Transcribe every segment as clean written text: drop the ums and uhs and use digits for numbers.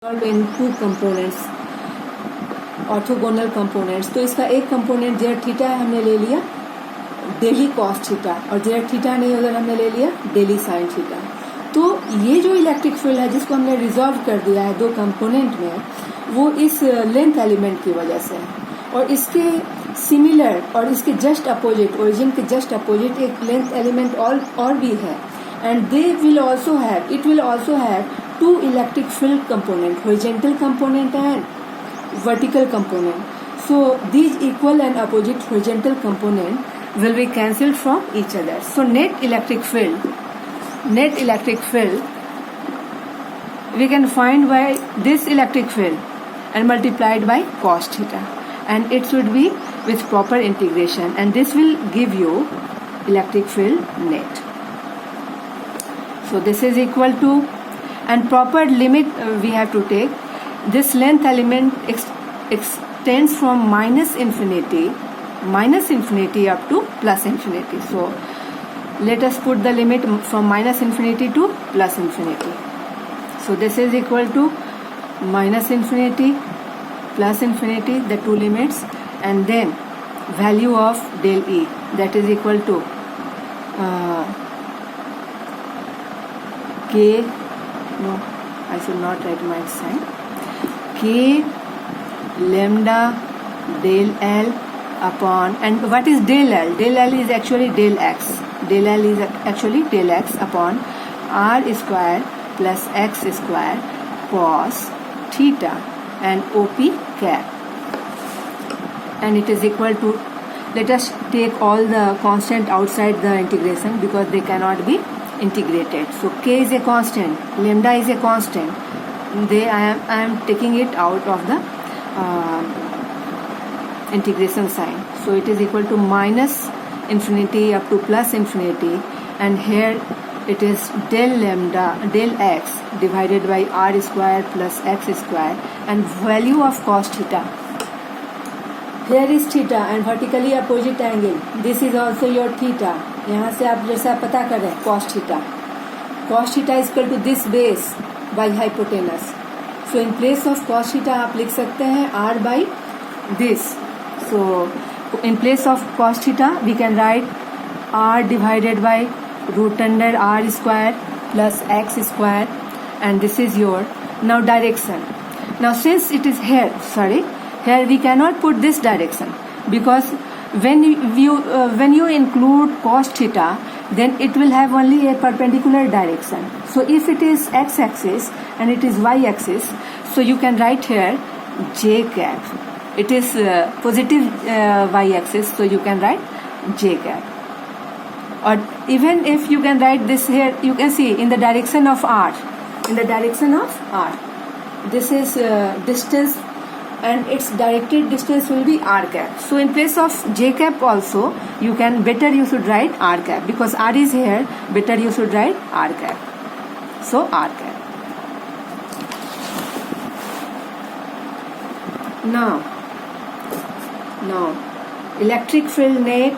इन two components orthogonal components. तो इसका एक कंपोनेंट जेड थीटा हमने ले लिया डेली कॉस थीटा, और जेड थीटा नहीं अगर हमने ले लिया डेली साइन थीटा। तो ये जो इलेक्ट्रिक फील्ड है जिसको हमने रिजॉल्व कर दिया है दो कंपोनेंट में, वो इस लेंथ एलिमेंट की वजह से है। और इसके सिमिलर और इसके जस्ट अपोजिट, ओरिजिन के जस्ट अपोजिट एक लेंथ एलिमेंट और भी है, and they will also have, it will also have two electric field component, horizontal component and vertical component. So these equal and opposite horizontal component will be cancelled from each other. So net electric field we can find by this electric field and multiplied by cos theta, and it should be with proper integration, and this will give you electric field net. So this is equal to, and proper limit we have to take. This length element extends from minus infinity up to plus infinity. So let us put the limit from minus infinity to plus infinity. So this is equal to minus infinity plus infinity, the two limits, and then value of del E, that is equal to k, no, I should not write my sign, k lambda del L upon, and what is del L? Del L is actually del X. Del L is actually del X upon R square plus X square cos theta and OP cap, and it is equal to, let us take all the constant outside the integration because they cannot be integrated. So k is a constant, lambda is a constant. I am taking it out of the integration sign. So it is equal to minus infinity up to plus infinity, and here it is del lambda del x divided by r square plus x square, and value of cos theta. Here is theta and vertically opposite angle. This is also your theta. यहाँ से आप जैसा पता कर रहे हैं cos theta. Cos theta is equal to this base by hypotenuse. So in place of cos theta आप लिख सकते हैं r by this. So in place of cos theta we can write r divided by root under r square plus x square, and this is your now direction. Now since it is here we cannot put this direction, because when you include cos theta, then it will have only a perpendicular direction. So if it is x-axis and it is y-axis, so you can write here j cap. It is positive y-axis, so you can write j cap. Or even if you can write this here, you can see in the direction of r. This is distance, and its directed distance will be r cap. So in place of j cap also you should write r cap, because r is here, better you should write r cap. So r cap. Now electric field net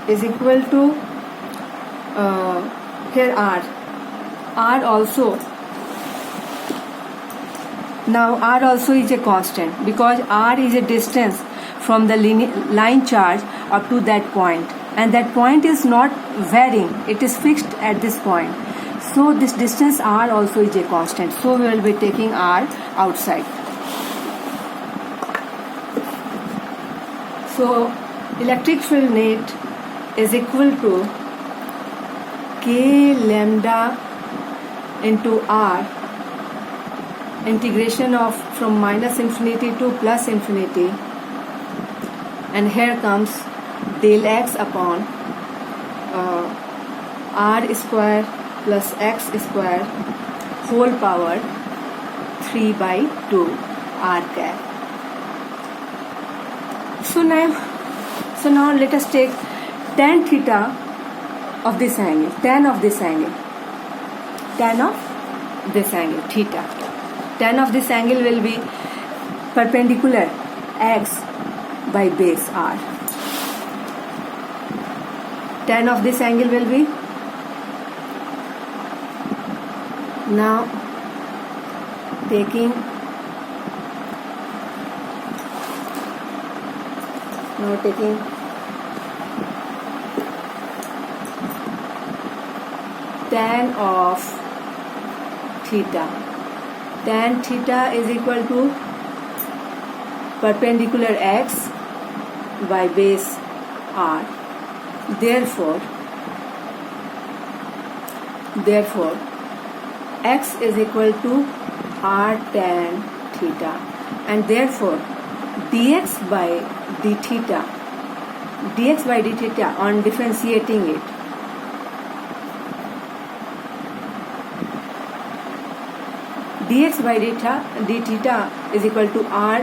is equal to here r also. Now r also is a constant, because r is a distance from the line charge up to that point, and that point is not varying, it is fixed at this point. So this distance r also is a constant, so we will be taking r outside. So electric field net is equal to k lambda into r, integration of from minus infinity to plus infinity, and here comes del x upon r square plus x square whole power 3 by 2 r cap. So now let us take tan theta of this angle, tan of this angle theta. Tan of this angle will be perpendicular x by base r. Tan of this angle will be, now taking Now taking tan of theta. Tan theta is equal to perpendicular x by base r. Therefore x is equal to r tan theta, and therefore dx by d theta on differentiating it, dx by d theta is equal to r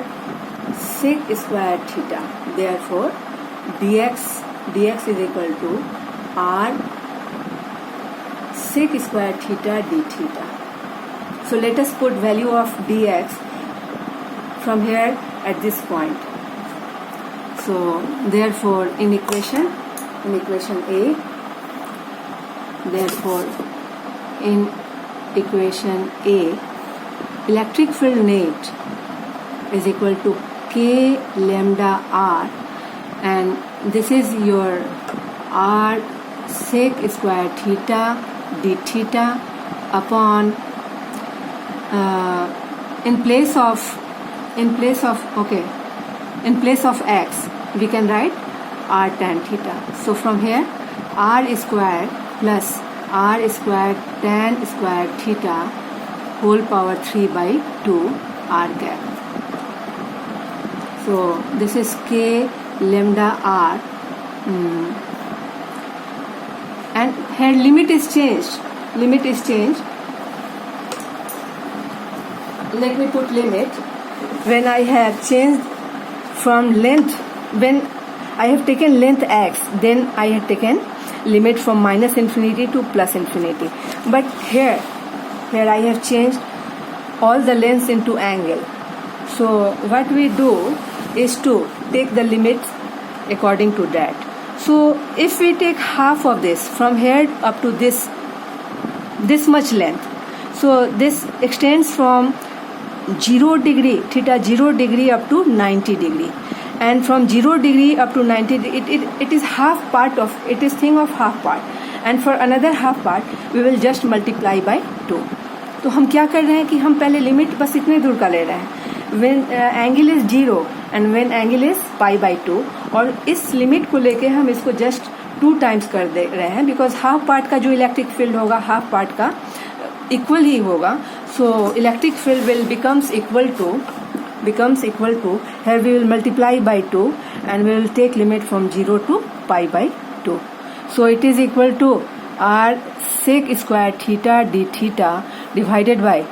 sec square theta. Therefore dx is equal to r sec square theta d theta. So let us put value of dx from here at this point. So therefore in equation A, therefore in equation A, electric field net is equal to k lambda r, and this is your r sec square theta d theta upon in place of x we can write r tan theta. So from here r square plus r square tan square theta whole power 3 by 2 r cap. So this is k lambda r, and here limit is changed. Let me put limit. When I have changed from length, when I have taken length x, then I have taken limit from minus infinity to plus infinity. But here I have changed all the lengths into angle. So what we do is to take the limits according to that. So if we take half of this from here up to this much length, so this extends from 0 degree theta 0 degree up to 90 degree, and from 0 degree up to 90 it is half part of it is thing of half part, and for another half part we will just multiply by 2. तो हम क्या कर रहे हैं कि हम पहले limit बस इतने दूर का ले रहे हैं, when angle is 0 and when angle is pi by 2, और इस लिमिट को लेके हम इसको जस्ट 2 टाइम्स कर दे रहे हैं, बिकॉज हाफ पार्ट का जो इलेक्ट्रिक फील्ड होगा हाफ पार्ट का इक्वल ही होगा. So electric field will becomes equal to here we will multiply by 2 and we will take limit from 0 to pi by 2. So it is equal to r sec square theta d theta divided by,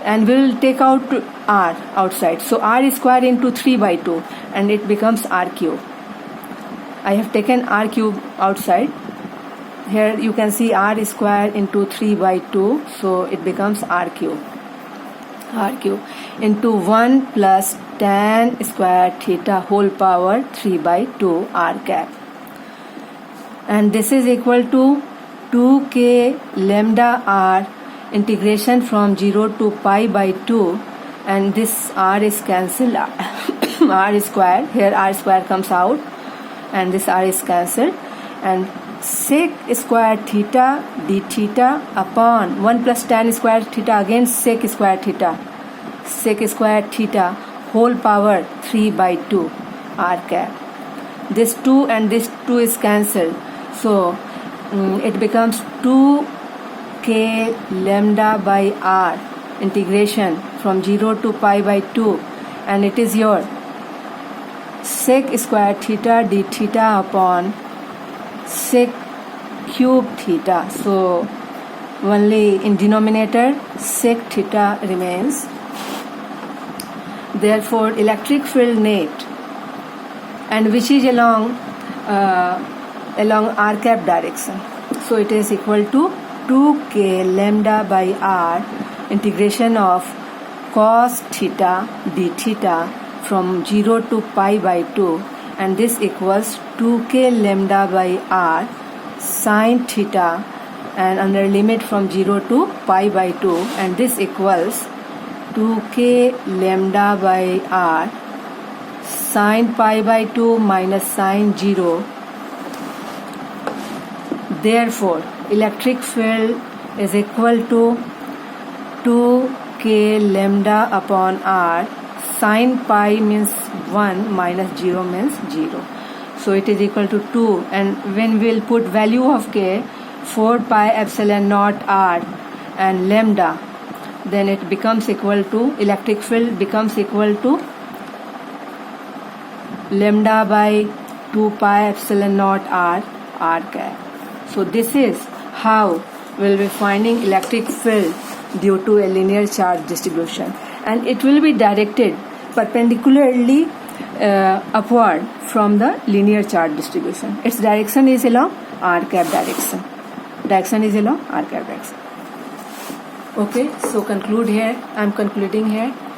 and we will take out r outside, so r square into 3 by 2 and it becomes r cube. I have taken r cube outside. Here you can see r square into 3 by 2, so it becomes r cube into 1 plus tan square theta whole power 3 by 2 r cap, and this is equal to 2k lambda r integration from 0 to pi by 2, and this r is cancelled. R square, here r square comes out and this r is cancelled, and sec square theta d theta upon 1 plus tan square theta again sec square theta whole power 3 by 2 r cap. This 2 and this 2 is cancelled, so it becomes 2k lambda by r integration from 0 to pi by 2, and it is your sec square theta d theta upon sec cube theta. So only in denominator sec theta remains. Therefore electric field net, and which is along r cap direction, so it is equal to 2k lambda by r integration of cos theta d theta from 0 to pi by 2, and this equals 2k lambda by r sin theta, and under limit from 0 to pi by 2, and this equals 2k lambda by r sine pi by 2 minus sine 0. Therefore, electric field is equal to 2k lambda upon r. Sine pi means 1 minus 0 means 0. So it is equal to 2, and when we'll put value of k, 4 pi epsilon naught r and lambda, then it becomes equal to, electric field becomes equal to lambda by 2 pi epsilon naught r cap. So this is how we'll be finding electric field due to a linear charge distribution, and it will be directed perpendicularly upward from the linear charge distribution. Its direction is along r cap direction. Direction is along r cap direction. Okay, so conclude here. I'm concluding here.